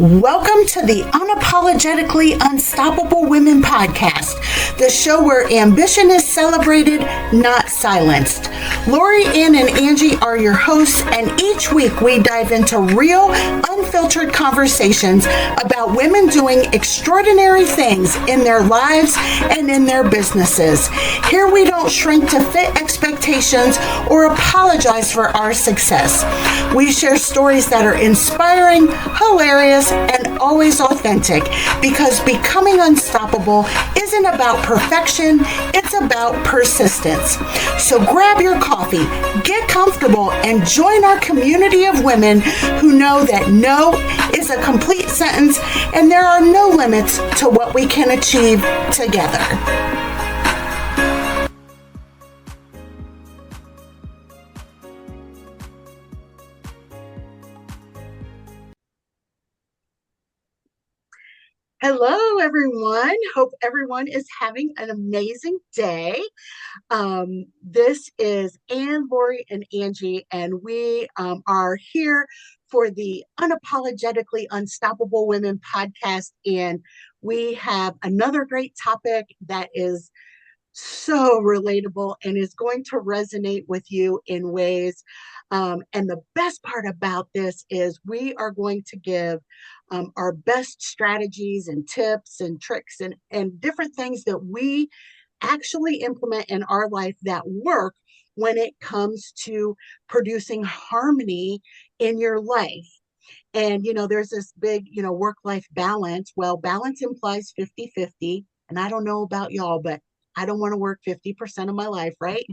Welcome to the Unapologetically Unstoppable Women podcast, the show where ambition is celebrated, not silenced. Lori, Ann, and Angie are your hosts, and each week we dive into real, unfiltered conversations about women doing extraordinary things in their lives and in their businesses. Here we don't shrink to fit expectations or apologize for our success. We share stories that are inspiring, hilarious, and always authentic, because becoming unstoppable isn't about perfection, it's about persistence. So grab your coffee, get comfortable, and join our community of women who know that no is a complete sentence and there are no limits to what we can achieve together. Hello, everyone. Hope everyone is having an amazing day. This is Ann, Lori, and Angie, and we are here for the Unapologetically Unstoppable Women podcast. And we have another great topic that is so relatable and is going to resonate with you in ways. And the best part about this is we are going to give our best strategies and tips and tricks and different things that we actually implement in our life that work when it comes to producing harmony in your life. And, there's this big, work-life balance. Well, balance implies 50-50. And I don't know about y'all, but I don't want to work 50% of my life, right?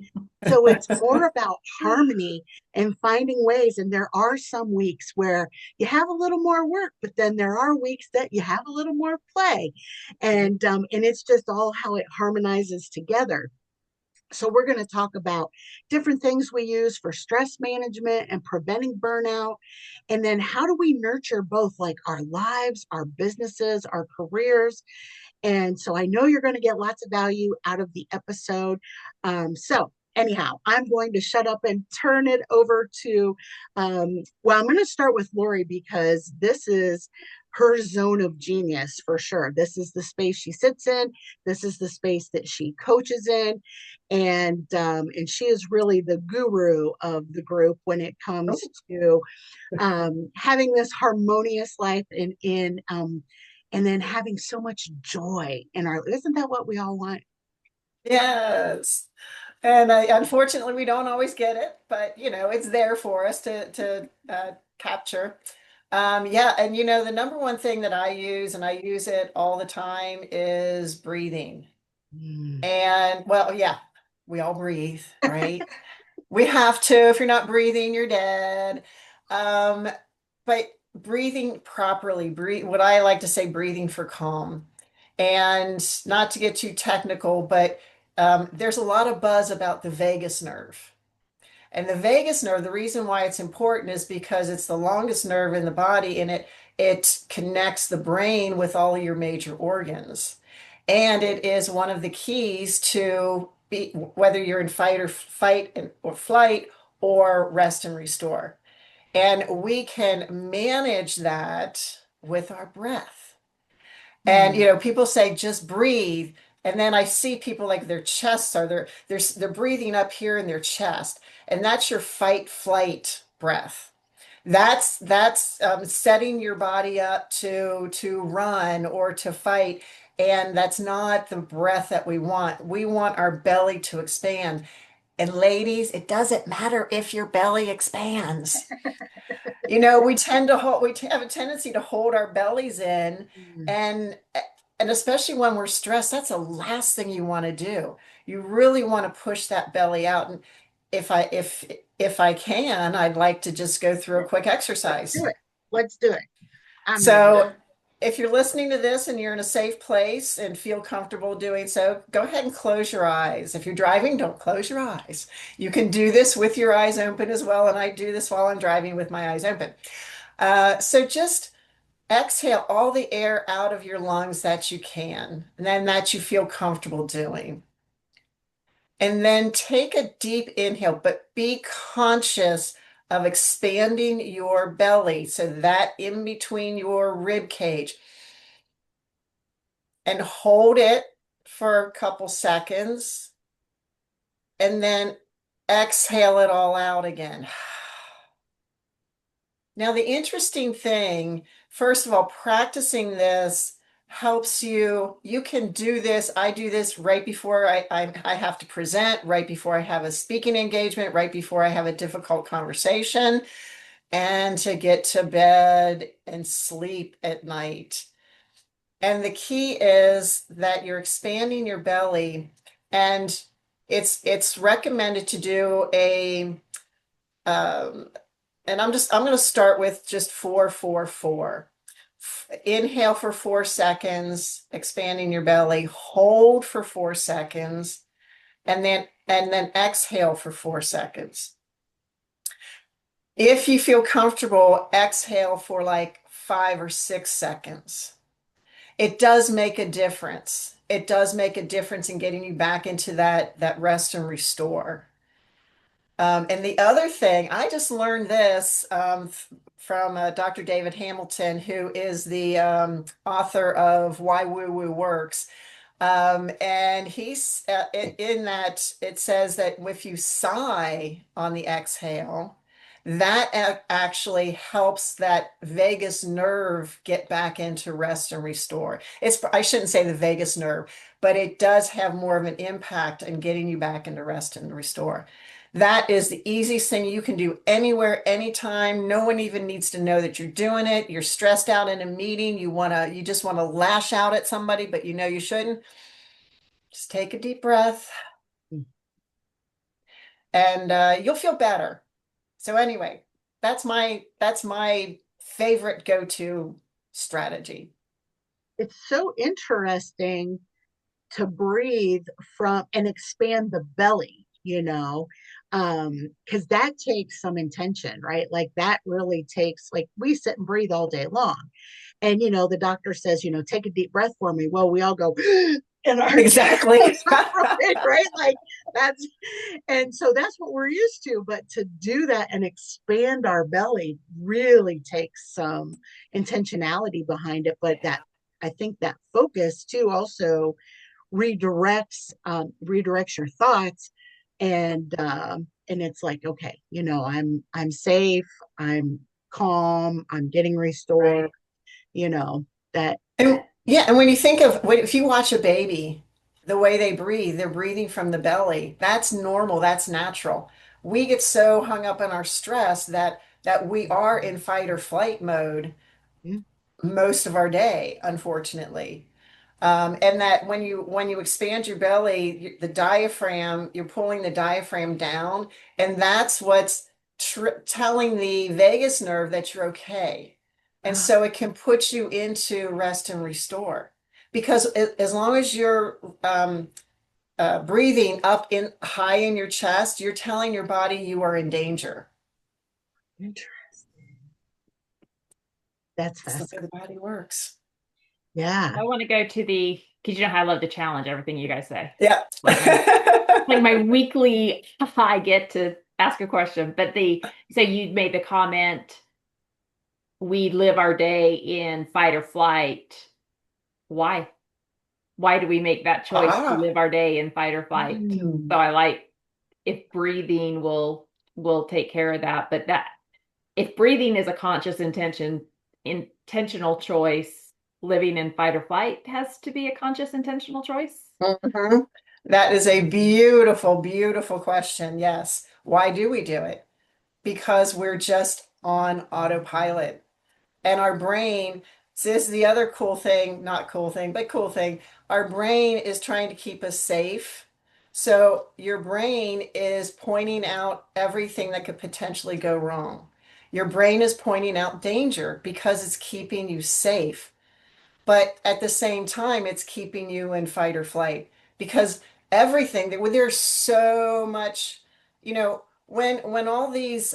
So it's more about harmony and finding ways. And there are some weeks where you have a little more work, but then there are weeks that you have a little more play. And it's just all how it harmonizes together. So we're going to talk about different things we use for stress management and preventing burnout. And then how do we nurture both, like our lives, our businesses, our careers. And so I know you're going to get lots of value out of the episode. So anyhow, I'm going to shut up and turn it over to, I'm going to start with Lori, because this is her zone of genius for sure. This is the space she sits in. This is the space that she coaches in. And she is really the guru of the group when it comes to having this harmonious life and then having so much joy in our, isn't that what we all want? Yes. And unfortunately, we don't always get it, but it's there for us to capture. Yeah, and the number one thing that I use, and I use it all the time, is breathing. And well, yeah, we all breathe, right? We have to. If you're not breathing, you're dead. But breathing properly, what I like to say, breathing for calm. And not to get too technical, but there's a lot of buzz about the vagus nerve. And the vagus nerve, the reason why it's important is because it's the longest nerve in the body, and it connects the brain with all your major organs. And it is one of the keys to whether you're in or flight or rest and restore. And we can manage that with our breath. And people say just breathe, and then I see people like their chests are they're breathing up here in their chest, and that's your fight flight breath. That's setting your body up to run or to fight, and that's not the breath that we want. We want our belly to expand. And ladies, it doesn't matter if your belly expands. We have a tendency to hold our bellies in, and especially when we're stressed, that's the last thing you want to do. You really want to push that belly out. And if I can, I'd like to just go through a quick exercise. Let's do it. So if you're listening to this and you're in a safe place and feel comfortable doing so, go ahead and close your eyes. If you're driving, don't close your eyes. You can do this with your eyes open as well, and I do this while I'm driving with my eyes open. So just exhale all the air out of your lungs that you can, and then that you feel comfortable doing. And then take a deep inhale, but be conscious of expanding your belly, so that in between your rib cage, and hold it for a couple seconds, and then exhale it all out again. Now, the interesting thing, first of all, practicing this helps you. You can do this. I do this right before I have to present, right before I have a speaking engagement, right before I have a difficult conversation, and to get to bed and sleep at night. And the key is that you're expanding your belly, and it's recommended to do a um, and I'm going to start with just 4, 4, 4. Inhale for 4 seconds, expanding your belly. Hold for 4 seconds, and then exhale for 4 seconds. If you feel comfortable, exhale for like 5 or 6 seconds. It does make a difference. It does make a difference in getting you back into that rest and restore. And the other thing, I just learned this from Dr. David Hamilton, who is the author of Why Woo Woo Works. And he's in that it says that if you sigh on the exhale, that actually helps that vagus nerve get back into rest and restore. I shouldn't say the vagus nerve, but it does have more of an impact in getting you back into rest and restore. That is the easiest thing you can do anywhere, anytime. No one even needs to know that you're doing it. You're stressed out in a meeting. You just want to lash out at somebody, but you know you shouldn't. Just take a deep breath, and you'll feel better. So anyway, that's my favorite go-to strategy. It's so interesting to breathe from and expand the belly, because that takes some intention, right? Like that really takes, like we sit and breathe all day long. And, the doctor says, take a deep breath for me. Well, we all go, in our Exactly. right? Like that's, and so that's what we're used to. But to do that and expand our belly really takes some intentionality behind it. But I think that focus too also redirects your thoughts, and it's like, okay, I'm safe, I'm calm, I'm getting restored, Right. you know that. And yeah, and when you think of if you watch a baby, the way they breathe, they're breathing from the belly. That's normal, that's natural. We get so hung up in our stress that we are in fight or flight mode Mm, most of our day, unfortunately. And that when you expand your belly, the diaphragm, you're pulling the diaphragm down, and that's what's telling the vagus nerve that you're okay. And ah, so it can put you into rest and restore. Because as long as you're breathing up in high in your chest, you're telling your body you are in danger. interesting. That's It's the way fascinating. the body works. Yeah. I want to go to because you know how I love to challenge everything you guys say. Yeah. Like my weekly, I get to ask a question. But so you made the comment, we live our day in fight or flight. Why? Why do we make that choice to Ah. live our day in fight or flight? Mm, So I like if breathing will take care of that. But that if breathing is a conscious intentional choice, living in fight or flight has to be a conscious intentional choice. Mhm. That is a beautiful, beautiful question. Yes. Why do we do it? Because we're just on autopilot. And our brain, this is the other cool thing, not cool thing, but cool thing. Our brain is trying to keep us safe. So your brain is pointing out everything that could potentially go wrong. Your brain is pointing out danger because it's keeping you safe. But at the same time, it's keeping you in fight or flight because everything there's so much, when all these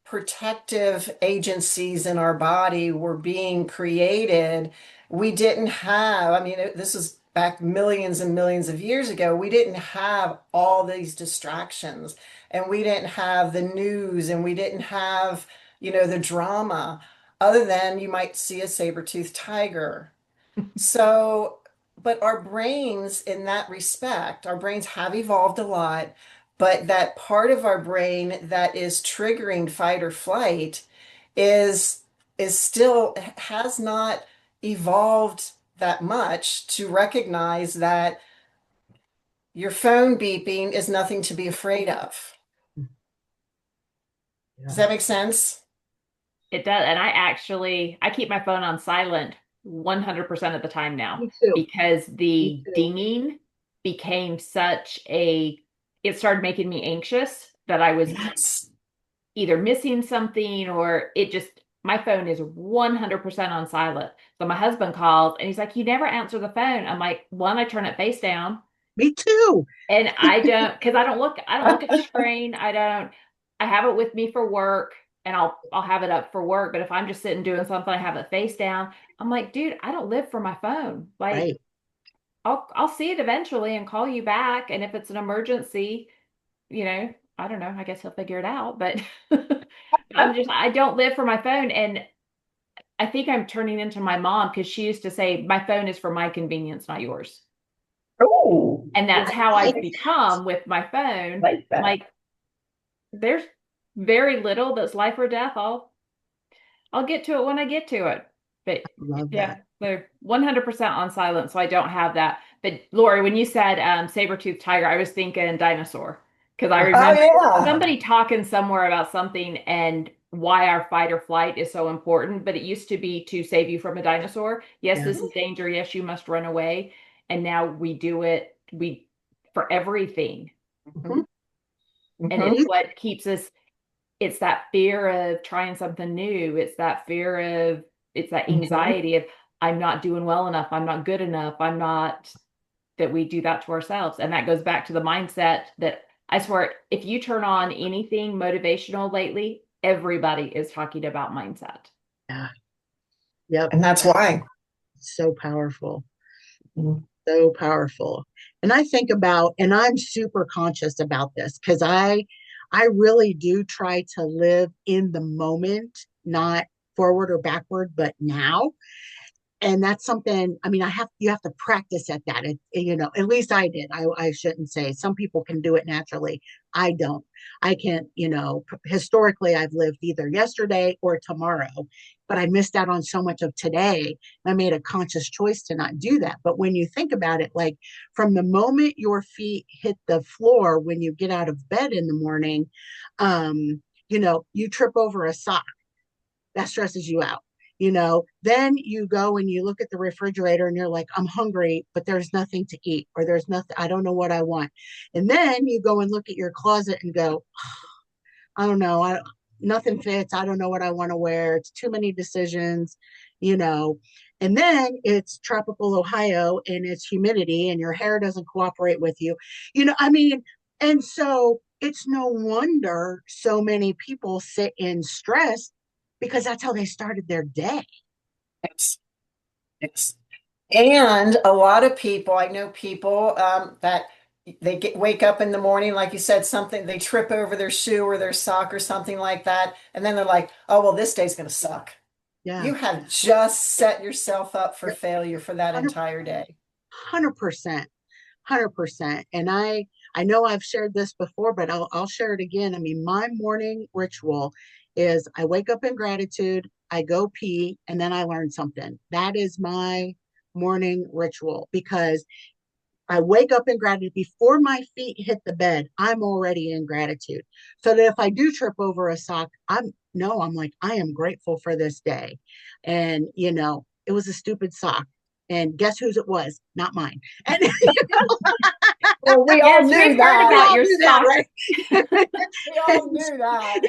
protective agencies in our body were being created, we didn't have, I mean, this is back millions and millions of years ago, we didn't have all these distractions, and we didn't have the news, and we didn't have, the drama, other than you might see a saber-toothed tiger. So, but our brains, in that respect, our brains have evolved a lot, but that part of our brain that is triggering fight or flight is still has not evolved that much to recognize that your phone beeping is nothing to be afraid of. Does Yeah. that make sense? It does. And I keep my phone on silent 100% of the time now Me too. because Me the too. dinging became it started making me anxious that I was Yes. either missing something or my phone is 100% on silent. So my husband calls and he's like, "You never answer the phone." I'm like, one, I turn it face down. Me too. And because I don't look at the screen. I have it with me for work and I'll have it up for work. But if I'm just sitting doing something, I have it face down. I'm like, dude, I don't live for my phone. Like, Right. I'll see it eventually and call you back. And if it's an emergency, I don't know, I guess he'll figure it out. But I don't live for my phone. And I think I'm turning into my mom because she used to say, my phone is for my convenience, not yours. Oh, And that's I how like I've become with my phone. like that. Like, there's very little that's life or death. I'll get to it when I get to it. But love yeah, that. they're 100% on silent, so I don't have that. But Lori, when you said saber-toothed tiger, I was thinking dinosaur because I Oh remember yeah. somebody talking somewhere about something and why our fight or flight is so important. But it used to be to save you from a dinosaur. Yes, Yeah. this is danger. Yes, you must run away. And now we do it for everything. Mhm. And Mhm. it's what keeps us it's that fear of trying something new. It's that Mhm. anxiety of I'm not doing well enough. I'm not good enough. That we do that to ourselves. And that goes back to the mindset that I swear, if you turn on anything motivational lately, everybody is talking about mindset. Yeah. Yep. And that's why. So powerful. Mhm. So powerful. And I think about, and I'm super conscious about this because I really do try to live in the moment, not forward or backward, but now. And that's something, I mean, you have to practice at that. At least I did. I shouldn't say some people can do it naturally. I don't. I can't, historically I've lived either yesterday or tomorrow, but I missed out on so much of today. I made a conscious choice to not do that. But when you think about it, like from the moment your feet hit the floor when you get out of bed in the morning, you trip over a sock, that stresses you out. Then you go and you look at the refrigerator and you're like, I'm hungry, but there's nothing to eat, or there's nothing, I don't know what I want. And then you go and look at your closet and go, I don't know, nothing fits, I don't know what I want to wear, it's too many decisions, you know and then it's tropical Ohio and it's humidity and your hair doesn't cooperate with you, I mean. And so it's no wonder so many people sit in stress because that's how they started their day. Yes. Yes. And a lot of people, I know people that wake up in the morning, like you said, something, they trip over their shoe or their sock or something like that. And then they're like, oh, well, this day's going to suck. Yeah. You have just set yourself up for Yep. failure for that 100, entire day. 100%. 100%. And I know I've shared this before, but I'll share it again. I mean, my morning ritual is I wake up in gratitude, I go pee, and then I learn something. That is my morning ritual because I wake up in gratitude before my feet hit the bed. I'm already in gratitude. So that if I do trip over a sock, I'm like, I am grateful for this day. And it was a stupid sock. And guess whose it was? Not mine. And Well, we all Yes, we've knew heard we that. about all knew that, right? We all knew that.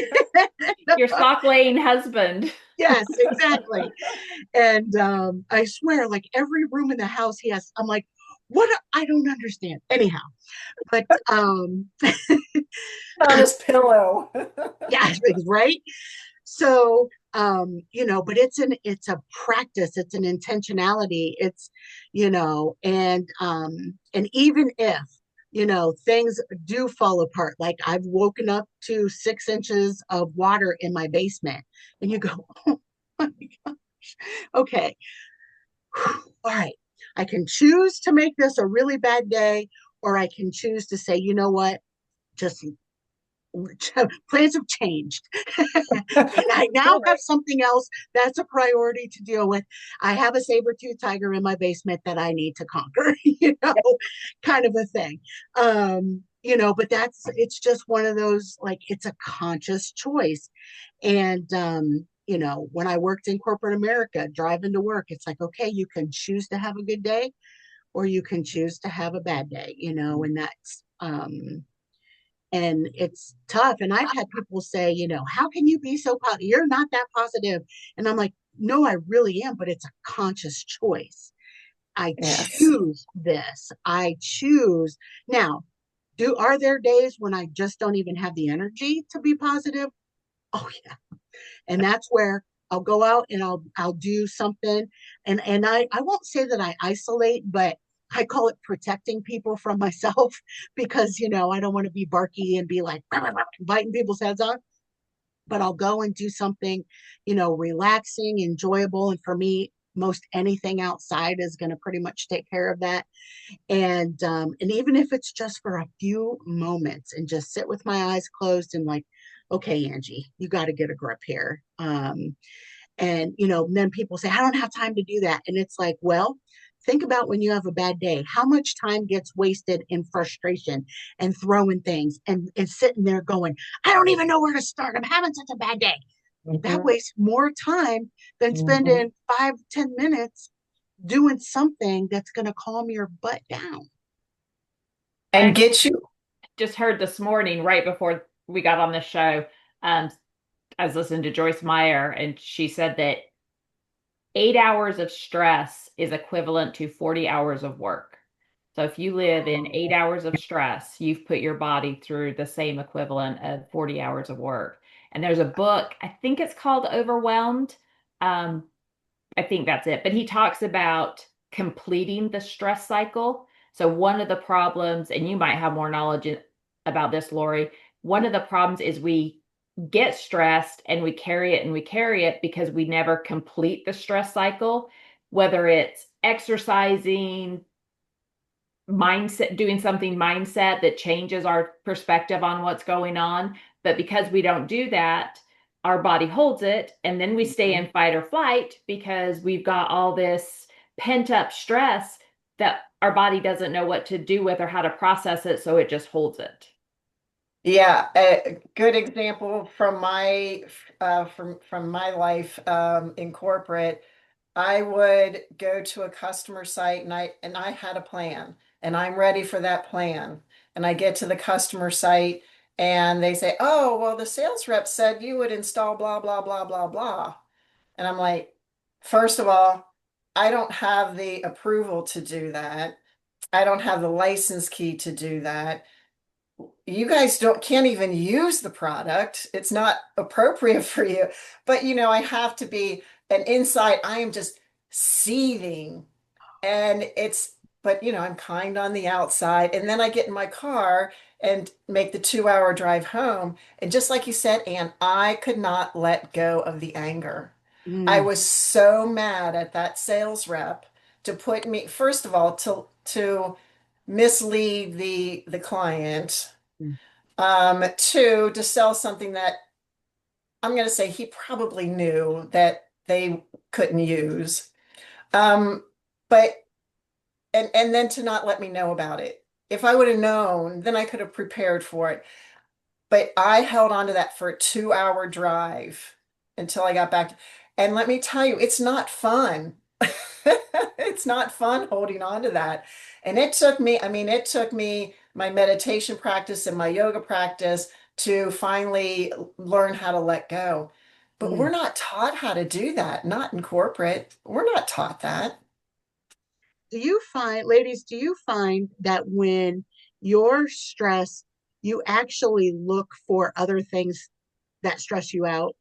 your sock laying husband. Yes, exactly. And I swear, like every room in the house, I'm like, what? I don't understand. Anyhow, but On his pillow. yeah, right. So but it's a practice, it's an intentionality, it's, and even if, things do fall apart, like I've woken up to 6 inches of water in my basement, and you go, oh my gosh, okay, all right, I can choose to make this a really bad day, or I can choose to say, you know what, just plans have changed. And I now have something else that's a priority to deal with. I have a saber-toothed tiger in my basement that I need to conquer, kind of a thing. But it's just one of those, like, it's a conscious choice. And when I worked in corporate America, driving to work, it's like, okay, you can choose to have a good day or you can choose to have a bad day, and that's and it's tough. And I've had people say, how can you be so positive? You're not that positive. And I'm like, no, I really am, but it's a conscious choice. I Yes. choose this. I choose. Now, are there days when I just don't even have the energy to be positive? Oh yeah. And that's where I'll go out and I'll do something. And I won't say that I isolate, but I call it protecting people from myself because I don't want to be barky and be like biting people's heads off. But I'll go and do something, relaxing, enjoyable. And for me, most anything outside is going to pretty much take care of that. And even if it's just for a few moments and just sit with my eyes closed and like, okay, Angie, you got to get a grip here. And then people say, I don't have time to do that. And it's like, well, think about when you have a bad day, how much time gets wasted in frustration and throwing things and sitting there going, I don't even know where to start, I'm having such a bad day. That Mm-hmm. wastes more time than Mm-hmm. spending 5-10 minutes doing something that's going to calm your butt down. I And get you. just heard this morning, right before we got on the show, um, I was listening to Joyce Meyer, and she said that 8 hours of stress is equivalent to 40 hours of work. So if you live in 8 hours of stress, you've put your body through the same equivalent of 40 hours of work. And there's a book, I think it's called Overwhelmed. Um, I think that's it. But he talks about completing the stress cycle. So one of the problems, and you might have more knowledge about this, Lori, one of the problems is we get stressed and we carry it and we carry it because we never complete the stress cycle, whether it's exercising, mindset, doing something mindset that changes our perspective on what's going on. But because we don't do that, our body holds it. And then we stay in fight or flight because we've got all this pent up stress that our body doesn't know what to do with or how to process it. So it just holds it. Yeah, a good example from my life in corporate. I would go to a customer site and I had a plan and I'm ready for that plan. And I get to the customer site and they say, "Oh, well, the sales rep said you would install blah blah blah blah blah." And I'm like, first of all, I don't have the approval to do that. I don't have the license key to do that. You guys don't can't even use the product. It's not appropriate for you. But I have to be an inside. I am just seething. And but I'm kind on the outside. And then I get in my car and make the 2-hour drive home. And just like you said, Anne, I could not let go of the anger. I Mm, was so mad at that sales rep to put me, first of all, to mislead the client. mm, Two, to sell something that I'm going to say he probably knew that they couldn't use. Um, but and then to not let me know about it. If I would have known, then I could have prepared for it. But I held on to that for a 2-hour drive until I got back. And let me tell you, it's not fun. It's not fun holding on to that. And it took me my meditation practice and my yoga practice to finally learn how to let go. But we're mm. not taught how to do that, not in corporate. We're not taught that. Ladies, do you find that when you're stressed, you actually look for other things that stress you out?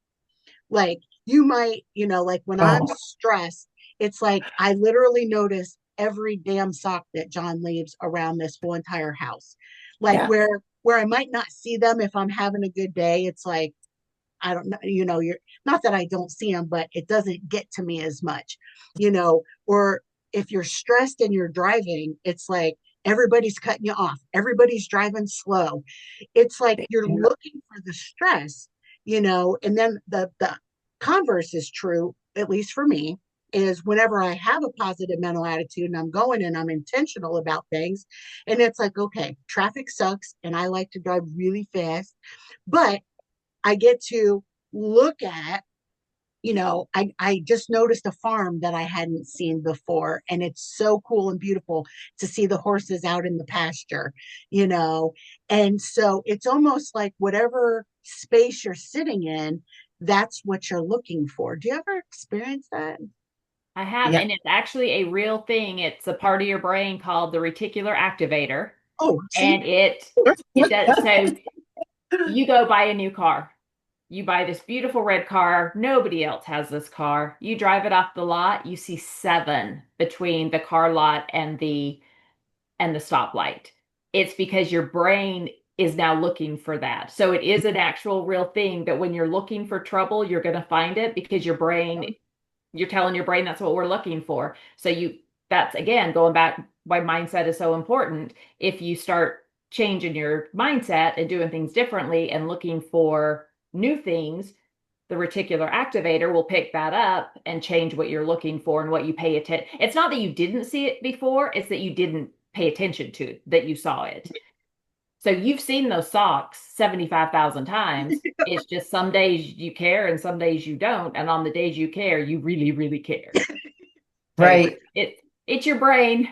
Like, you might, like when I'm stressed, it's like I literally notice every damn sock that John leaves around this whole entire house. Like Yeah. where I might not see them if I'm having a good day, it's like I don't know, you're not that I don't see them, but it doesn't get to me as much, or if you're stressed and you're driving, it's like everybody's cutting you off, everybody's driving slow. It's like you're looking for the stress, and then the converse is true, at least for me, is whenever I have a positive mental attitude and I'm going and I'm intentional about things, and it's like, okay, traffic sucks and I like to drive really fast, but I get to look at, I just noticed a farm that I hadn't seen before. And it's so cool and beautiful to see the horses out in the pasture, you know. And so it's almost like whatever space you're sitting in, that's what you're looking for. Do you ever experience that? I have, Yeah. and it's actually a real thing. It's a part of your brain called the reticular activator, Oh, see? and it does. So you go buy a new car. You buy this beautiful red car. Nobody else has this car. You drive it off the lot. You see seven between the car lot and the stoplight. It's because your brain is now looking for that. So it is an actual real thing that when you're looking for trouble, you're going to find it because you're telling your brain that's what we're looking for. So that's again going back why mindset is so important. If you start changing your mindset and doing things differently and looking for new things, the reticular activator will pick that up and change what you're looking for and what you pay attention. It's not that you didn't see it before, it's that you didn't pay attention to it, that you saw it. So you've seen those socks 75,000 times. It's just some days you care and some days you don't. And on the days you care, you really, really care. So Right. it's your brain.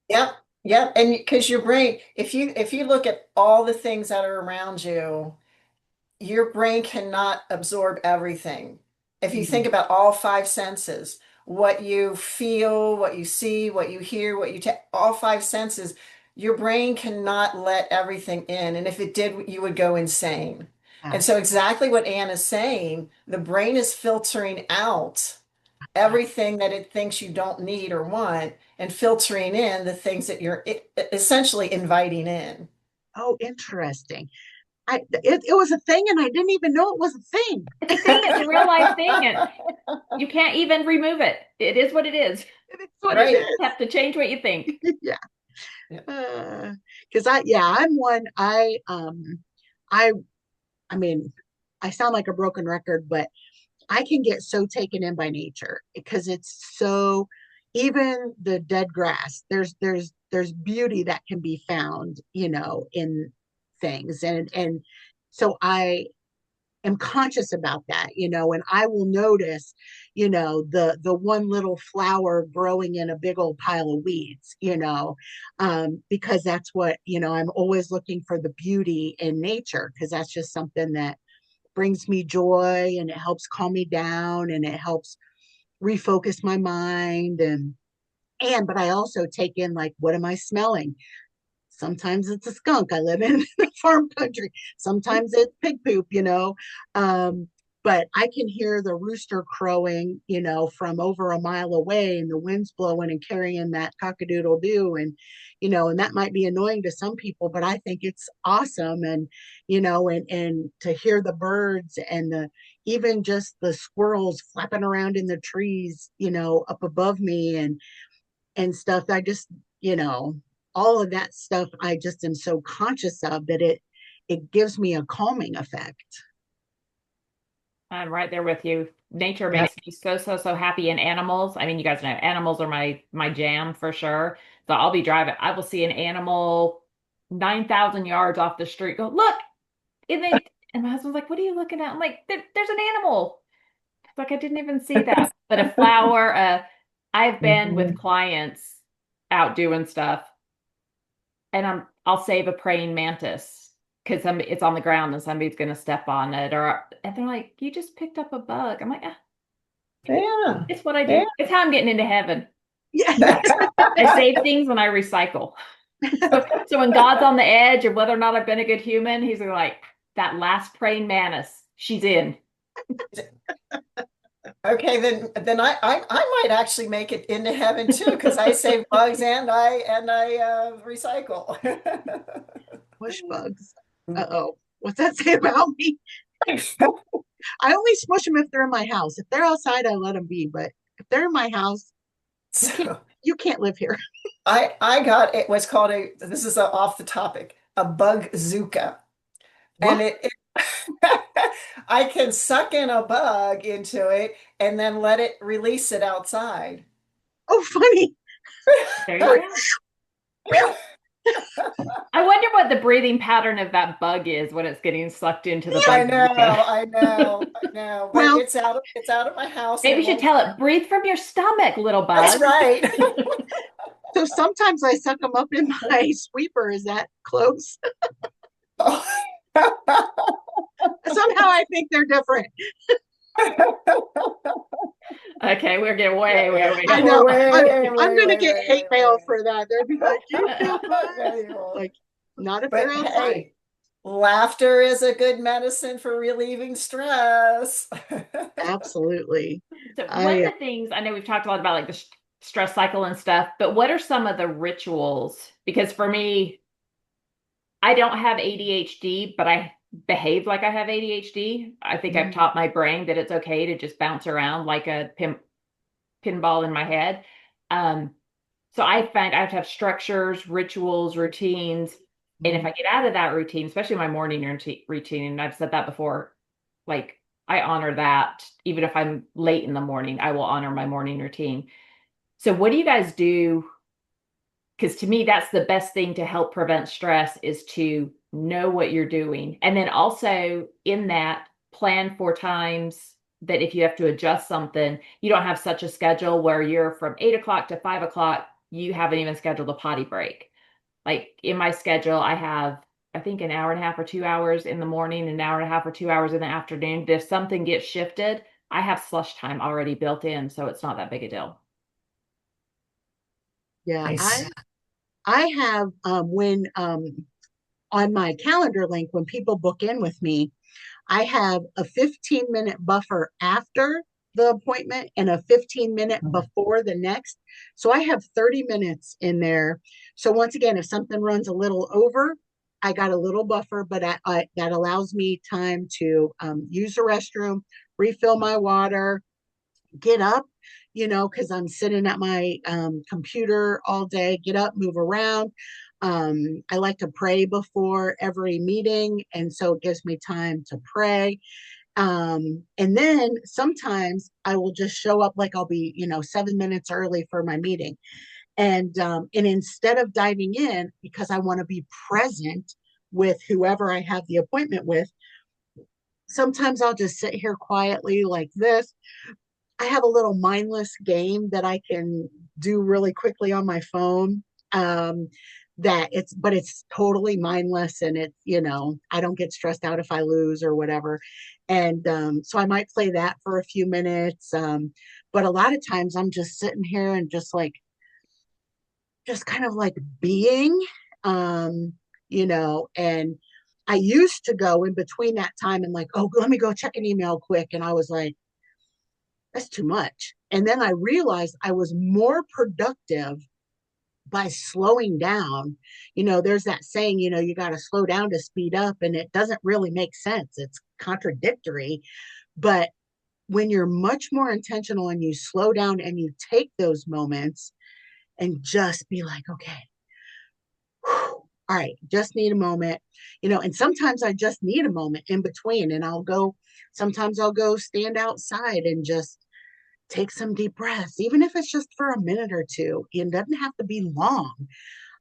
Yep. Yep. And because your brain, if you look at all the things that are around you, your brain cannot absorb everything. If you think Mhm. about all five senses, what you feel, what you see, what you hear, what you take, all five senses, your brain cannot let everything in. And if it did, you would go insane. Yeah. And so, exactly what Anne is saying, the brain is filtering out everything that it thinks you don't need or want and filtering in the things that you're essentially inviting in. Oh, interesting. It was a thing and I didn't even know it was a thing. It's a thing, it's a real life thing, and you can't even remove it. It is what it is. It's what it Right. You have to change what you think. is. Yeah. Yeah. Because I'm one, I I mean, I sound like a broken record, but I can get so taken in by nature because it's so, even the dead grass, there's beauty that can be found, in things. And so I am conscious about that, and I will notice, the one little flower growing in a big old pile of weeds, because that's what, I'm always looking for the beauty in nature because that's just something that brings me joy and it helps calm me down and it helps refocus my mind, but I also take in, like, what am I smelling? Sometimes it's a skunk. I live in the farm country. Sometimes it's pig poop, but I can hear the rooster crowing, from over a mile away, and the wind's blowing and carrying that cockadoodle doo. And that might be annoying to some people, but I think it's awesome. And to hear the birds and even just the squirrels flapping around in the trees, up above me and stuff. You know, all of that stuff I just am so conscious of that it gives me a calming effect. I'm right there with you. Nature Yeah. makes me so, so, so happy. And animals, I mean, you guys know animals are my jam for sure. So I'll be driving. I will see an animal 9,000 yards off the street. Go, look. And my husband's like, what are you looking at? I'm like, there's an animal. It's like, I didn't even see that. But a flower, I've been with Mhm. clients out doing stuff, and I'll save a praying mantis because it's on the ground and somebody's going to step on it, and they're like, you just picked up a bug. I'm like, ah, Yeah. it's what I Yeah. do. It's how I'm getting into heaven. Yeah. I save things and I recycle. So when God's on the edge of whether or not I've been a good human, he's like, that last praying mantis, she's in. Okay, then I might actually make it into heaven too, because I save bugs and I recycle. Push bugs. Uh-oh. What's that say about me? I only smush them if they're in my house. If they're outside, I let them be. But if they're in my house, you can't So you can't live here. I got it what's called this is off the topic, a bug zuka. And What? it I can suck in a bug into it and then let it release it outside. Oh, funny. There you Like, go. I wonder what the breathing pattern of that bug is when it's getting sucked into the I bug know, hookah. I know, but well, it's out of my house and Maybe it you should won't. tell it, breathe from your stomach, little That's bug. right. so sometimes I suck them up in my sweeper. Is that close? Somehow I think they're different. Okay, we're getting way, way, way I off know. Way, I'm way, gonna way, get way, hate way, mail way. for that. They'll be like, "You feel No, fine." you won't. Like, not if they're But outside. hey, laughter is a good medicine for relieving stress. Absolutely. So one of I the things I know we've talked a lot about like the stress cycle and stuff, but what are some of the rituals? Because for me, I don't have ADHD, but I behave like I have ADHD. I think I've mm, taught my brain that it's okay to just bounce around like a pinball in my head. Um, so I find I have to have structures, rituals, routines. And if mm, I get out of that routine, especially my morning routine, and I've said that before, like I honor that. Even if I'm late in the morning, I will honor my morning routine. So what do you guys do? Because to me, that's the best thing to help prevent stress is to know what you're doing. And then also in that, plan for times that if you have to adjust something, you don't have such a schedule where you're from 8 o'clock to 5 o'clock, you haven't even scheduled a potty break. Like in my schedule, I have, I think, an hour and a half or 2 hours in the morning, an hour and a half or 2 hours in the afternoon. If something gets shifted, I have slush time already built in, so it's not that big a deal. yeah, Nice. I have when on my calendar link when people book in with me, I have a 15-minute buffer after the appointment and a 15-minute before the next. So I have 30 minutes in there. So once again, if something runs a little over, I got a little buffer, but that allows me time to use the restroom, refill my water, get up, because I'm sitting at my computer all day, get up, move around. I like to pray before every meeting. And so it gives me time to pray. And then sometimes I will just show up like I'll be, 7 minutes early for my meeting. And instead of diving in, because I want to be present with whoever I have the appointment with, sometimes I'll just sit here quietly like this. I have a little mindless game that I can do really quickly on my phone. Um, but it's totally mindless and I don't get stressed out if I lose or whatever. And so I might play that for a few minutes. But a lot of times I'm just sitting here and just kind of like being, and I used to go in between that time and like, oh, let me go check an email quick. And I was like, that's too much. And then I realized I was more productive by slowing down. There's that saying, you got to slow down to speed up, and it doesn't really make sense. It's contradictory. But when you're much more intentional and you slow down and you take those moments and just be like, okay, whew, all right, just need a moment, and sometimes I just need a moment in between, and sometimes I'll go stand outside and just take some deep breaths, even if it's just for a minute or two. It doesn't have to be long.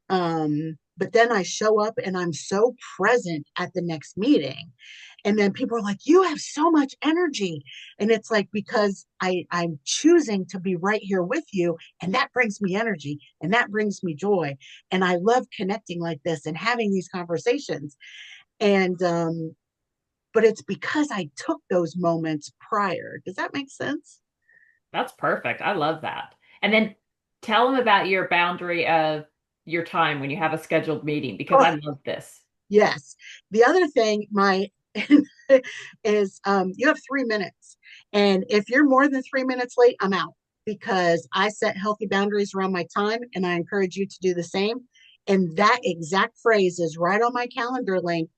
But then I show up and I'm so present at the next meeting. And then people are like, you have so much energy. And it's like, because I'm choosing to be right here with you. And that brings me energy and that brings me joy. And I love connecting like this and having these conversations. And, but it's because I took those moments prior. Does that make sense? That's perfect. I love that. And then tell them about your boundary of your time when you have a scheduled meeting because Oh, I love this. yes. The other thing, is you have 3 minutes. And if you're more than 3 minutes late, I'm out because I set healthy boundaries around my time and I encourage you to do the same. And that exact phrase is right on my calendar link.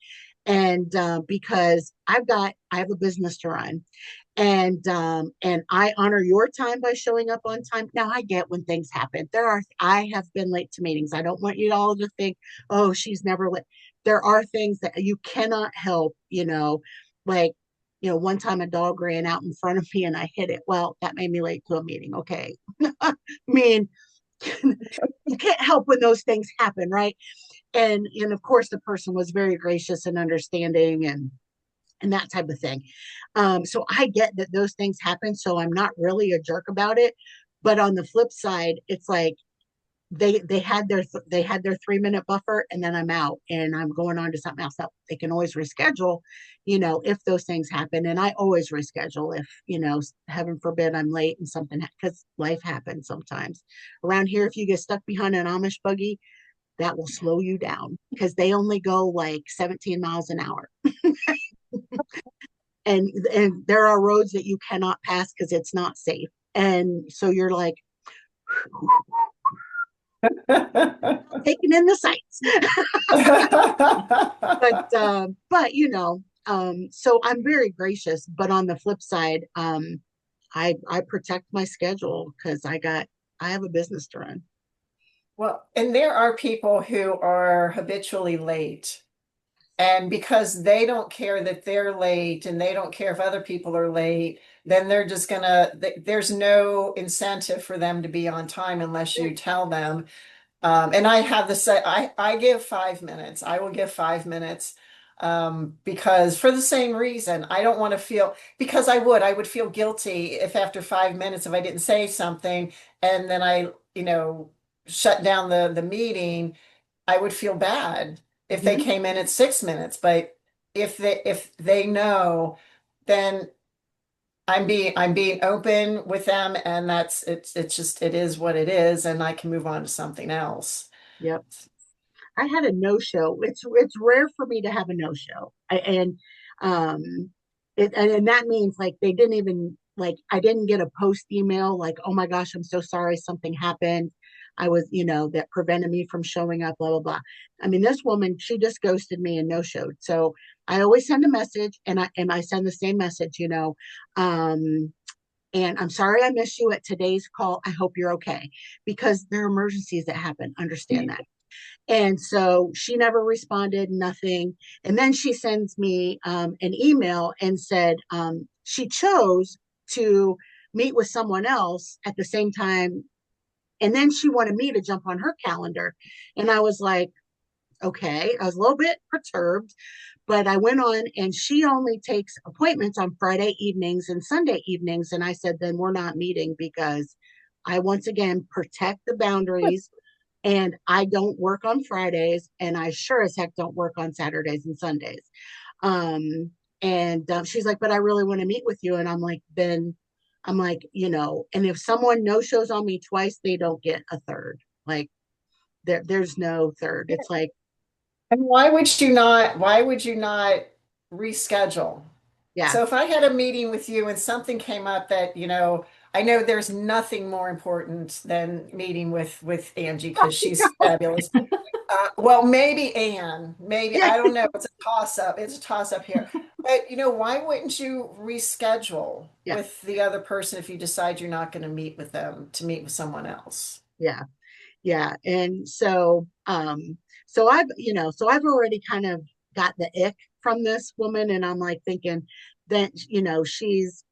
And because I have a business to run, and I honor your time by showing up on time. Now I get when things happen. I have been late to meetings. I don't want you all to think, oh, she's never late. There are things that you cannot help, like, one time a dog ran out in front of me and I hit it. Well, that made me late to a meeting. Okay. I mean, you can't help when those things happen, right? And of course the person was very gracious and understanding and that type of thing. So I get that those things happen, so I'm not really a jerk about it. But on the flip side, it's like they had their 3 minute buffer, and then I'm out and I'm going on to something else. Now, they can always reschedule, if those things happen, and I always reschedule if heaven forbid I'm late and something because life happens sometimes. Around here, if you get stuck behind an Amish buggy, that will slow you down because they only go like 17 miles an hour. And there are roads that you cannot pass because it's not safe. And so you're like taking in the sights. But so I'm very gracious. But on the flip side, I protect my schedule because I have a business to run. Well, and there are people who are habitually late. And because they don't care that they're late and they don't care if other people are late, then they're just there's no incentive for them to be on time unless you tell them. And I have the say, I give 5 minutes. I will give 5 minutes because for the same reason, I don't want to feel, because I would feel guilty if after 5 minutes, if I didn't say something and then shut down the meeting, I would feel bad if they Mhm. came in at 6 minutes. But if they know, then I'm being open with them, and it's just it is what it is, and I can move on to something else. Yep. I had a no show. It's rare for me to have a no show, and um, and that means like they didn't even like I didn't get a post email like, oh my gosh, I'm so sorry, something happened. I was, that prevented me from showing up, blah blah blah. I mean, this woman, she just ghosted me and no showed. So I always send a message, and I send the same message, and I'm sorry I missed you at today's call. I hope you're okay because there are emergencies that happen. Understand that. And so she never responded, nothing. And then she sends me an email and said she chose to meet with someone else at the same time. And then she wanted me to jump on her calendar. And I was like, okay. I was a little bit perturbed, but I went on and she only takes appointments on Friday evenings and Sunday evenings. And I said, then we're not meeting because I once again protect the boundaries and I don't work on Fridays, and I sure as heck don't work on Saturdays and Sundays. And she's like, but I really want to meet with you. And I'm like, and if someone no shows on me twice, they don't get a third. Like there's no third. It's like, And why would you not reschedule? yeah, So if I had a meeting with you and something came up that, I know there's nothing more important than meeting with Angie because she's fabulous. Well, maybe Anne, maybe, yeah, I don't know. It's a toss up. It's a toss up here. But, why wouldn't you reschedule yeah, with the other person if you decide you're not going to meet with them to meet with someone else? yeah. Yeah. And so I've already kind of got the ick from this woman, and I'm like thinking that, she's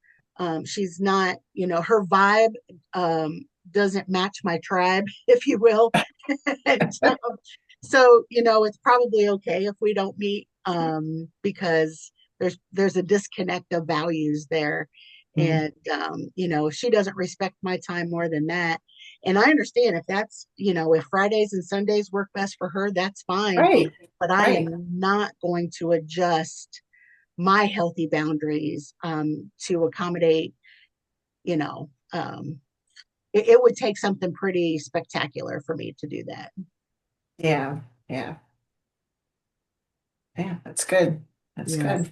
not, her vibe doesn't match my tribe, if you will. And so it's probably okay if we don't meet, because there's a disconnect of values there. Mm. And if she doesn't respect my time more than that, and I understand if that's, if Fridays and Sundays work best for her, that's fine. Right, But I right. am not going to adjust my healthy boundaries to accommodate, you know, it would take something pretty spectacular for me to do that. Yeah, yeah, yeah. That's good. That's Yeah. good.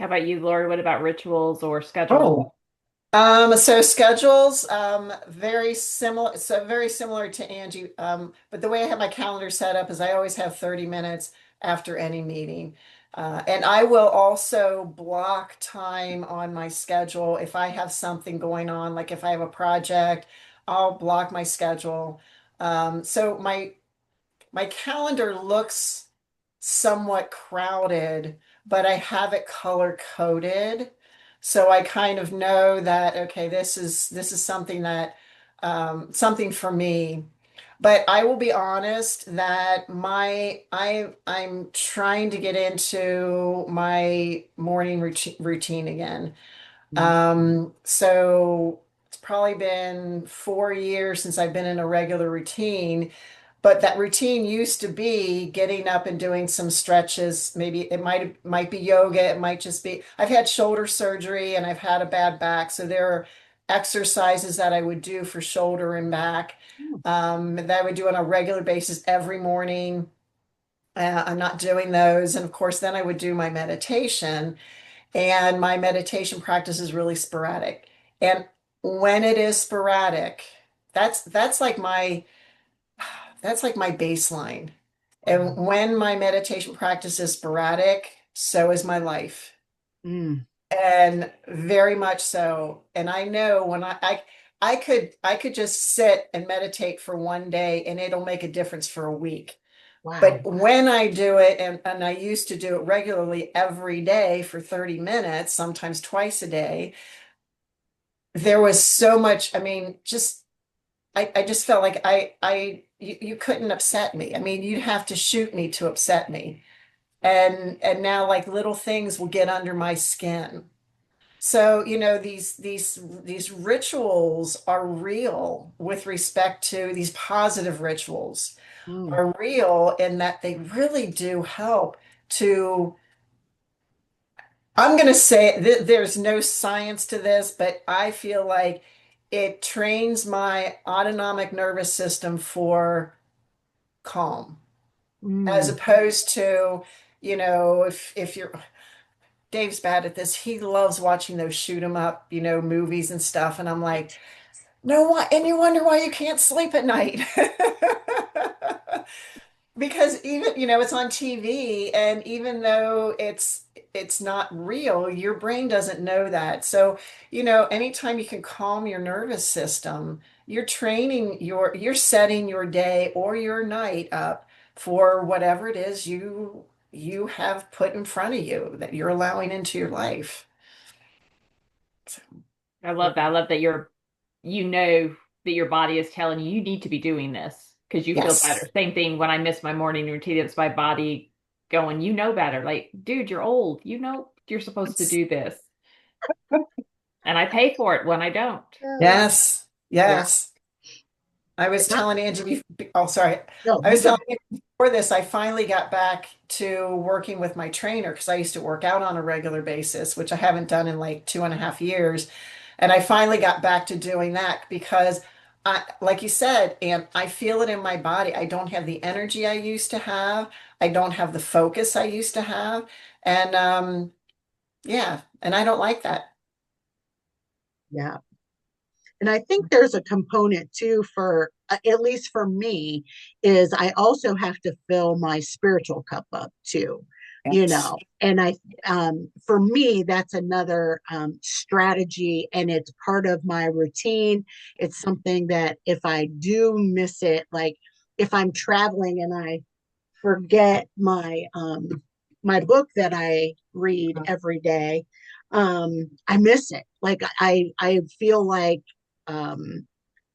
How about you, Lori? What about rituals or schedules? Oh, so schedules, very similar to Angie. But the way I have my calendar set up is I always have 30 minutes after any meeting. And I will also block time on my schedule if I have something going on, like if I have a project, I'll block my schedule. So my calendar looks somewhat crowded, but I have it color coded. So I kind of know that, okay, this is something that something for me. But I will be honest that I'm trying to get into my morning routine again. Mm. So it's probably been 4 years since I've been in a regular routine, but that routine used to be getting up and doing some stretches. Maybe it might be yoga. It might just be, I've had shoulder surgery and I've had a bad back. So there are exercises that I would do for shoulder and back that I would do on a regular basis every morning. I'm not doing those. And of course, then I would do my meditation. And my meditation practice is really sporadic. And when it is sporadic, that's like my baseline. And when my meditation practice is sporadic, so is my life. Mm. And very much so. And I know when I could just sit and meditate for one day and it'll make a difference for a week. But Wow. when I do it, and I used to do it regularly every day for 30 minutes, sometimes twice a day, there was so much, I mean, just I just felt like you couldn't upset me. I mean, you'd have to shoot me to upset me. And now like little things will get under my skin. So, these rituals are real with respect to these positive rituals Mm. are real in that they really do help to, I'm going to say there's no science to this, but I feel like it trains my autonomic nervous system for calm, as Mm. opposed to, if you're, Dave's bad at this. He loves watching those shoot 'em up, movies and stuff. And I'm like, no, why? And you wonder why you can't sleep at night. Because even, it's on TV, and even though it's not real, your brain doesn't know that. So, anytime you can calm your nervous system, you're setting your day or your night up for whatever it is you have put in front of you that you're allowing into your life. So, I yeah. love that. I love that you know that your body is telling you you need to be doing this because you feel better. Yes. Same thing when I miss my morning routine, it's my body going, you know better. Like, dude, you're old. You know you're supposed to do this. And I pay for it when I don't. Yes. Yeah. Yes. I was Not, telling Angie, oh, sorry. no, I you was go. telling you before this, I finally got back to working with my trainer because I used to work out on a regular basis, which I haven't done in like 2.5 years. And I finally got back to doing that because like you said, and I feel it in my body. I don't have the energy I used to have. I don't have the focus I used to have. And yeah, and I don't like that. Yeah. And I think there's a component too for, at least for me, is I also have to fill my spiritual cup up too, Yes. and for me, that's another strategy, and it's part of my routine. It's something that if I do miss it, like if I'm traveling and I forget my book that I read every day, I miss it. Like I feel like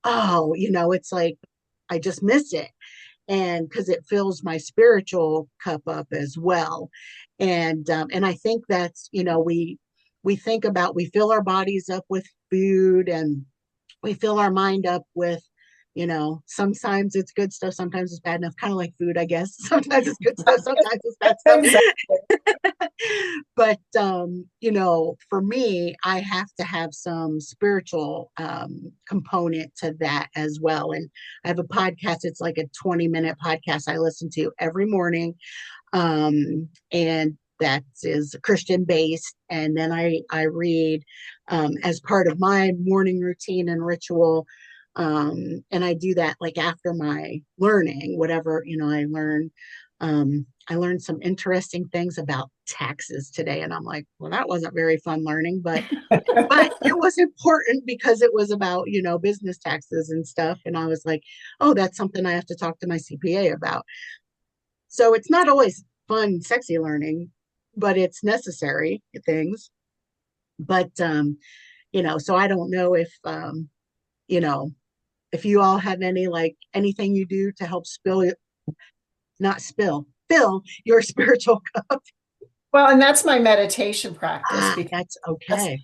oh, it's like I just miss it. And because it fills my spiritual cup up as well. And I think that's, we think about, we fill our bodies up with food, and we fill our mind up with, sometimes it's good stuff, sometimes it's bad enough, kind of like food, I guess. Sometimes it's good stuff, sometimes it's bad stuff. Exactly. But for me, I have to have some spiritual component to that as well. And I have a podcast, it's like a 20-minute podcast I listen to every morning. And that is Christian based, and then I read as part of my morning routine and ritual, and I do that like after my learning, whatever I learn. I learned some interesting things about taxes today, and I'm like, well, that wasn't very fun learning, but it was important because it was about business taxes and stuff, and I was like, oh, that's something I have to talk to my CPA about. So it's not always fun, sexy learning, but it's necessary things. But so I don't know you know, if you all have any like anything you do to help not spill, fill your spiritual cup. Well, and that's my meditation practice Ah, because that's that's, okay.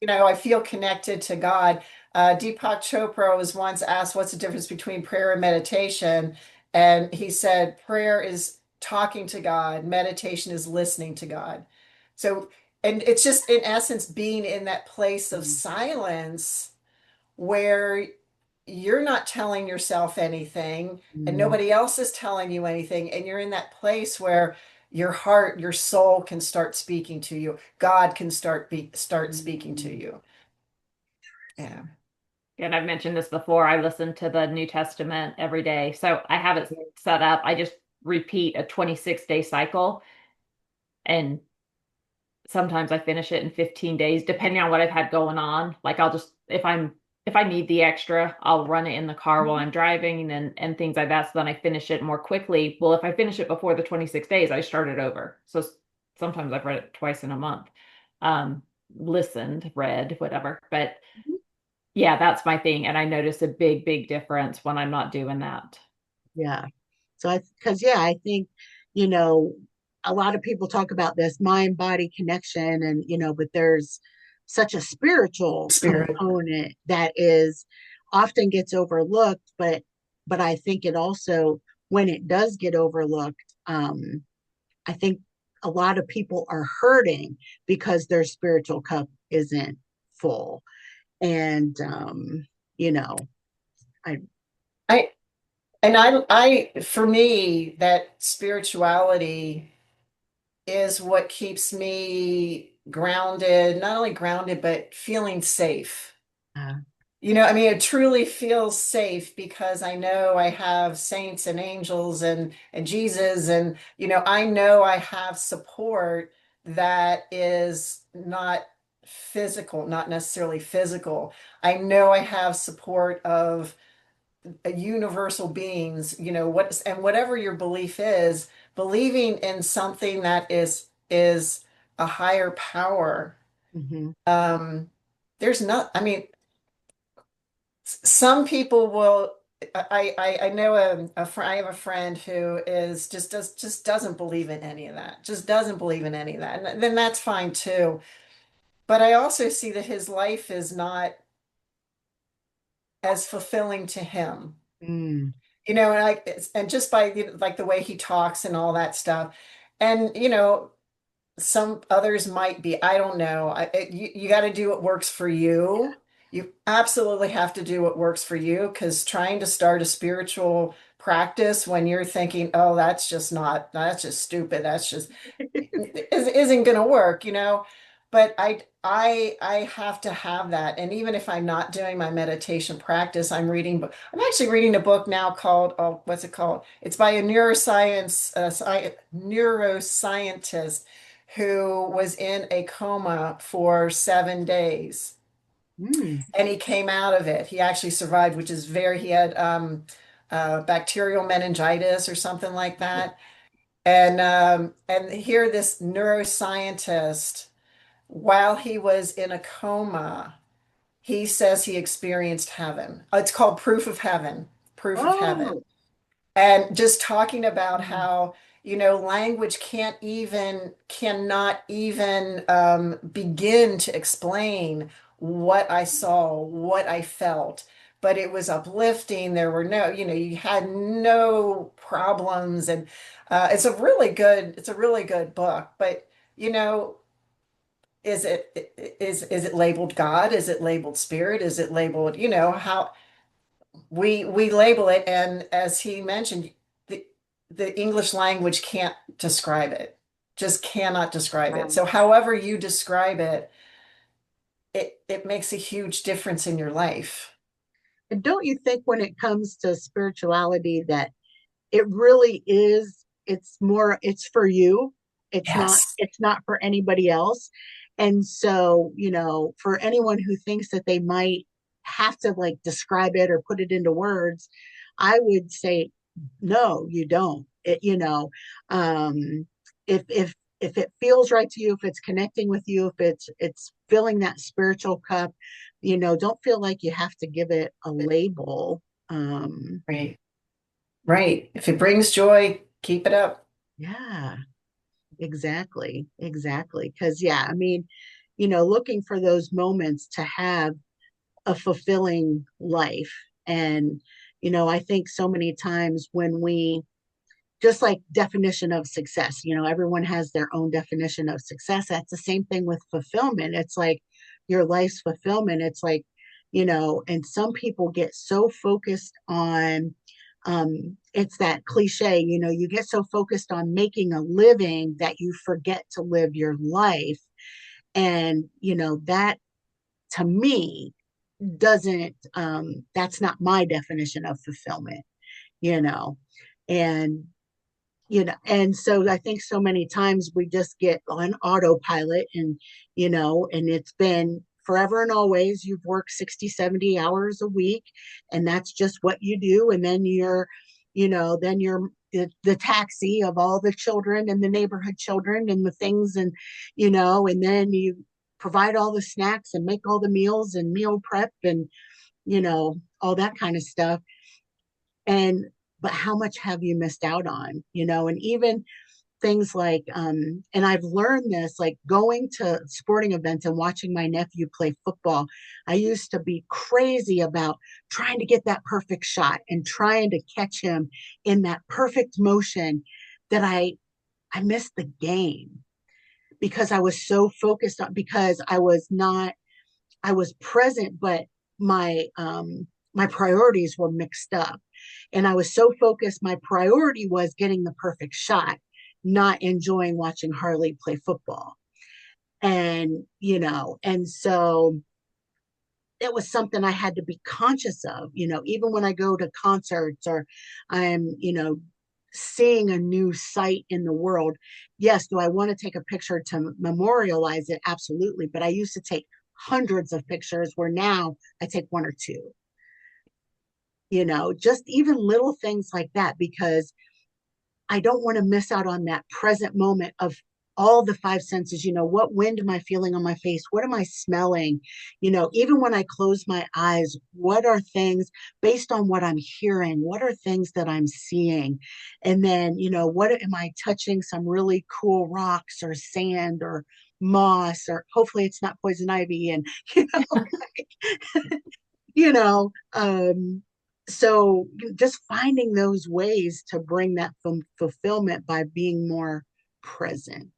I feel connected to God. Deepak Chopra was once asked, what's the difference between prayer and meditation? And he said, prayer is talking to God, meditation is listening to God. So, and it's just in essence being in that place of silence where you're not telling yourself anything and Mm-hmm. nobody else is telling you anything. And you're in that place where your heart, your soul can start speaking to you. God can start speaking to you. Yeah. And I've mentioned this before. I listen to the New Testament every day. So I have it set up. I just repeat a 26-day cycle. And sometimes I finish it in 15 days, depending on what I've had going on. Like I'll just, if I need the extra, I'll run it in the car while I'm driving and things like that. So then I finish it more quickly. Well, if I finish it before the 26 days, I start it over. So sometimes I've read it twice in a month. Um, Listened, read, whatever. But yeah, that's my thing. And I notice a big, big difference when I'm not doing that. Yeah. So because yeah, I think, you know, a lot of people talk about this mind body connection, and, but there's such a spiritual Spirit. component that is often gets overlooked, but I think it also, when it does get overlooked, I think a lot of people are hurting because their spiritual cup isn't full. And, you know, I, I for me, that spirituality is what keeps me grounded, not only grounded, but feeling safe. uh, I mean, it truly feels safe because I know I have saints and angels and Jesus, and I know I have support that is not physical, not necessarily physical. I know I have support of universal beings, and whatever your belief is, believing in something that is a higher power. mhm. Um, there's not, I mean, some people will. I know I have a friend who is just doesn't believe in any of that. Just doesn't believe in any of that, and then that's fine too. But I also see that his life is not as fulfilling to him. Mm, And just by like the way he talks and all that stuff, and some others might be, I don't know. You got to do what works for you. You absolutely have to do what works for you, because trying to start a spiritual practice when you're thinking, oh, that's just stupid. That's just isn't going to work, but I have to have that. And even if I'm not doing my meditation practice, I'm actually reading a book now called, oh, what's it called? It's by a neuroscientist who was in a coma for 7 days, mm. and he came out of it. He actually survived, which is he had bacterial meningitis or something like that. And here, this neuroscientist, while he was in a coma, he says he experienced heaven. It's called Proof of Heaven. Proof of Heaven. Oh, And just talking about mm, how, language cannot even begin to explain what I saw, what I felt. But it was uplifting. There were no, you had no problems. And it's a really good book. But, you know, is it labeled God? Is it labeled spirit? Is it labeled, how we label it, and as he mentioned, the the English language can't describe it, just cannot describe it. Right. So however you describe it, it makes a huge difference in your life. And don't you think when it comes to spirituality that it really is, it's more, it's for you. Yes. It's not for anybody else. And so, for anyone who thinks that they might have to like describe it or put it into words, I would say, no, you don't. If it feels right to you, if it's connecting with you, if it's filling that spiritual cup, don't feel like you have to give it a label. Um, Right. Right. If it brings joy, keep it up. yeah. Exactly, exactly. Because, yeah, I mean, looking for those moments to have a fulfilling life. And, I think so many times when we, just like definition of success, everyone has their own definition of success. That's the same thing with fulfillment. It's like your life's fulfillment. It's like, and some people get so focused on, it's that cliche, you get so focused on making a living that you forget to live your life. And, that to me doesn't, that's not my definition of fulfillment, you know, and, and so I think so many times we just get on autopilot and, and it's been forever and always, you've worked 60, 70 hours a week, and that's just what you do. And then you're the taxi of all the children and the neighborhood children and the things, and then you provide all the snacks and make all the meals and meal prep and, all that kind of stuff. And, but how much have you missed out on, and even things like, and I've learned this, like going to sporting events and watching my nephew play football. I used to be crazy about trying to get that perfect shot and trying to catch him in that perfect motion that I missed the game because I was so focused on, because I was present, but my priorities were mixed up. And I was so focused, my priority was getting the perfect shot, not enjoying watching Harley play football. And, and so it was something I had to be conscious of, even when I go to concerts or I'm, seeing a new site in the world. Yes, do I want to take a picture to memorialize it? Absolutely. But I used to take hundreds of pictures where now I take one or two, just even little things like that, because I don't want to miss out on that present moment of all the five senses. What wind am I feeling on my face? What am I smelling? Even when I close my eyes, what are things based on what I'm hearing? What are things that I'm seeing? And then, what am I touching? Some really cool rocks or sand or moss, or hopefully it's not poison ivy. And, you know, so just finding those ways to bring that fulfillment by being more present.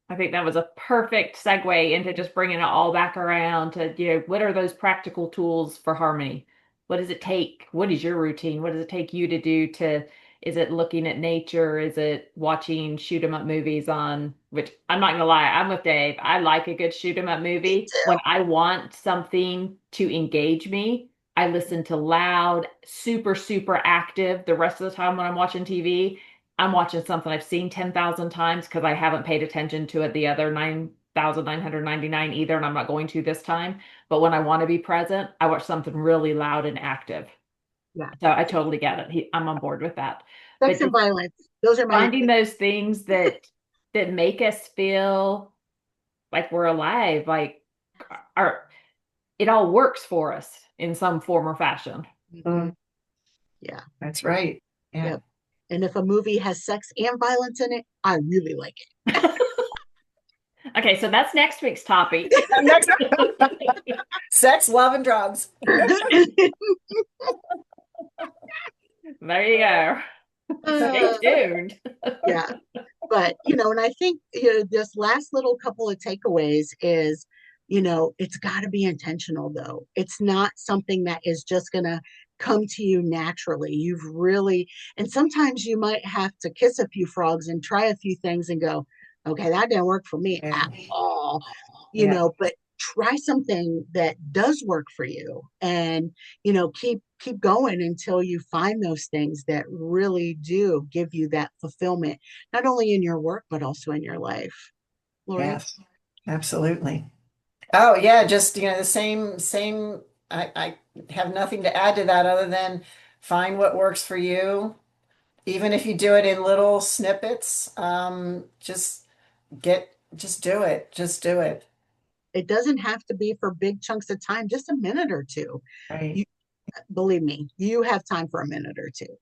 I think that was a perfect segue into just bringing it all back around to, what are those practical tools for harmony? What does it take? What is your routine? What does it take you to do is it looking at nature? Is it watching shoot 'em up movies on, which I'm not gonna lie, I'm with Dave. I like a good shoot 'em up Me movie. too. When I want something to engage me, I listen to loud, super, super active. The rest of the time when I'm watching TV, I'm watching something I've seen 10,000 times because I haven't paid attention to it the other 9,999 either, and I'm not going to this time. But when I want to be present, I watch something really loud and active. Yeah. So I totally get it. I'm on board with that. Sex But and just violence. Those are my finding those things that make us feel like we're alive, like our it all works for us in some form or fashion. Mhm. Yeah. That's right. Yeah. Yep. And if a movie has sex and violence in it, I really like Okay, so that's next week's topic. Next, sex, love, and drugs. it. There you go. Stay uh, tuned. yeah. But, and I think, this last little couple of takeaways is, it's got to be intentional, though. It's not something that is just going to come to you naturally. You've really, and sometimes you might have to kiss a few frogs and try a few things and go, okay, that didn't work for me Yeah. at all, Yeah. but try something that does work for you, and keep going until you find those things that really do give you that fulfillment, not only in your work but also in your life. Lori? Yes, absolutely. Oh yeah, just the same. I have nothing to add to that other than find what works for you, even if you do it in little snippets. Just do it. Just do it. It doesn't have to be for big chunks of time, just a minute or two. Right. You believe me, you have time for a minute or two.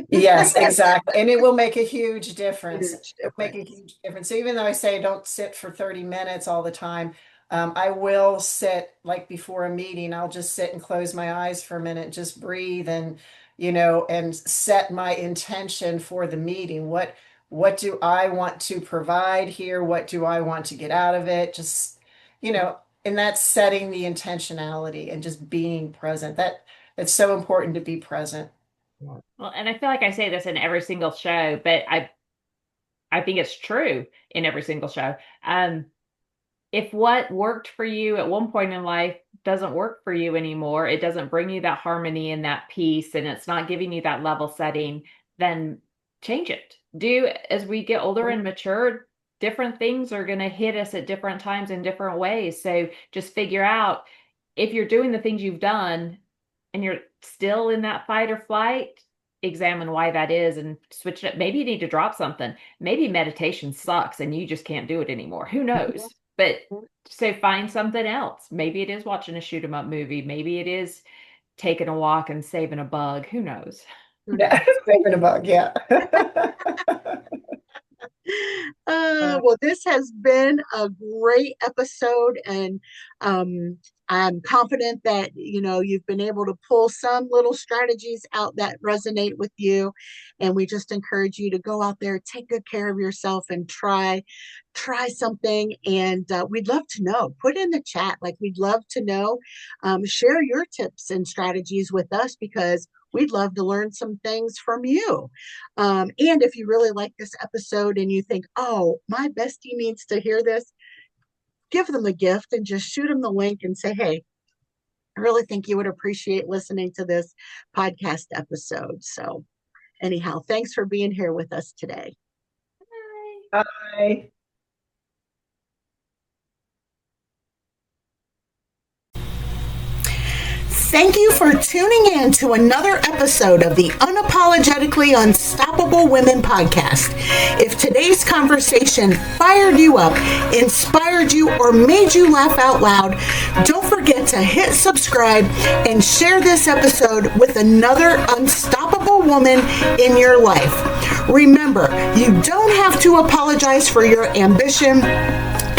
Yes, exactly. And it will make a huge difference. It Huge will make a difference. huge difference. So even though I say don't sit for 30 minutes all the time, I will sit like before a meeting. I'll just sit and close my eyes for a minute, just breathe and set my intention for the meeting. What do I want to provide here? What do I want to get out of it? And that's setting the intentionality and just being present. It's so important to be present. Well, and I feel like I say this in every single show, but I think it's true in every single show. Um, if what worked for you at one point in life doesn't work for you anymore, it doesn't bring you that harmony and that peace, and it's not giving you that level setting, then change it. As we get older and mature, different things are going to hit us at different times in different ways. So just figure out if you're doing the things you've done and you're still in that fight or flight, examine why that is and switch it. Maybe you need to drop something. Maybe meditation sucks and you just can't do it anymore. Who knows? But so find something else. Maybe it is watching a shoot 'em up movie. Maybe it is taking a walk and saving a bug. Who knows? Yeah, saving a bug. Yeah. Well, this has been a great episode, and I'm confident that you've been able to pull some little strategies out that resonate with you. And we just encourage you to go out there, take good care of yourself, and try something. And we'd love to know. Put in the chat, like we'd love to know. Share your tips and strategies with us, because we'd love to learn some things from you. And if you really like this episode and you think, oh, my bestie needs to hear this, give them a gift and just shoot them the link and say, hey, I really think you would appreciate listening to this podcast episode. So anyhow, thanks for being here with us today. Bye. Bye. Thank you for tuning in to another episode of the Unapologetically Unstoppable Women podcast. If today's conversation fired you up, inspired you, or made you laugh out loud, don't forget to hit subscribe and share this episode with another unstoppable woman in your life. Remember, you don't have to apologize for your ambition,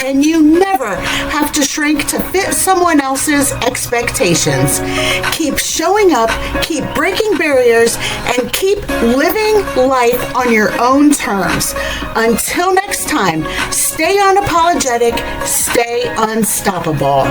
and you never have to shrink to fit someone else's expectations. Keep showing up, keep breaking barriers, and keep living life on your own terms. Until next time, stay unapologetic, stay unstoppable.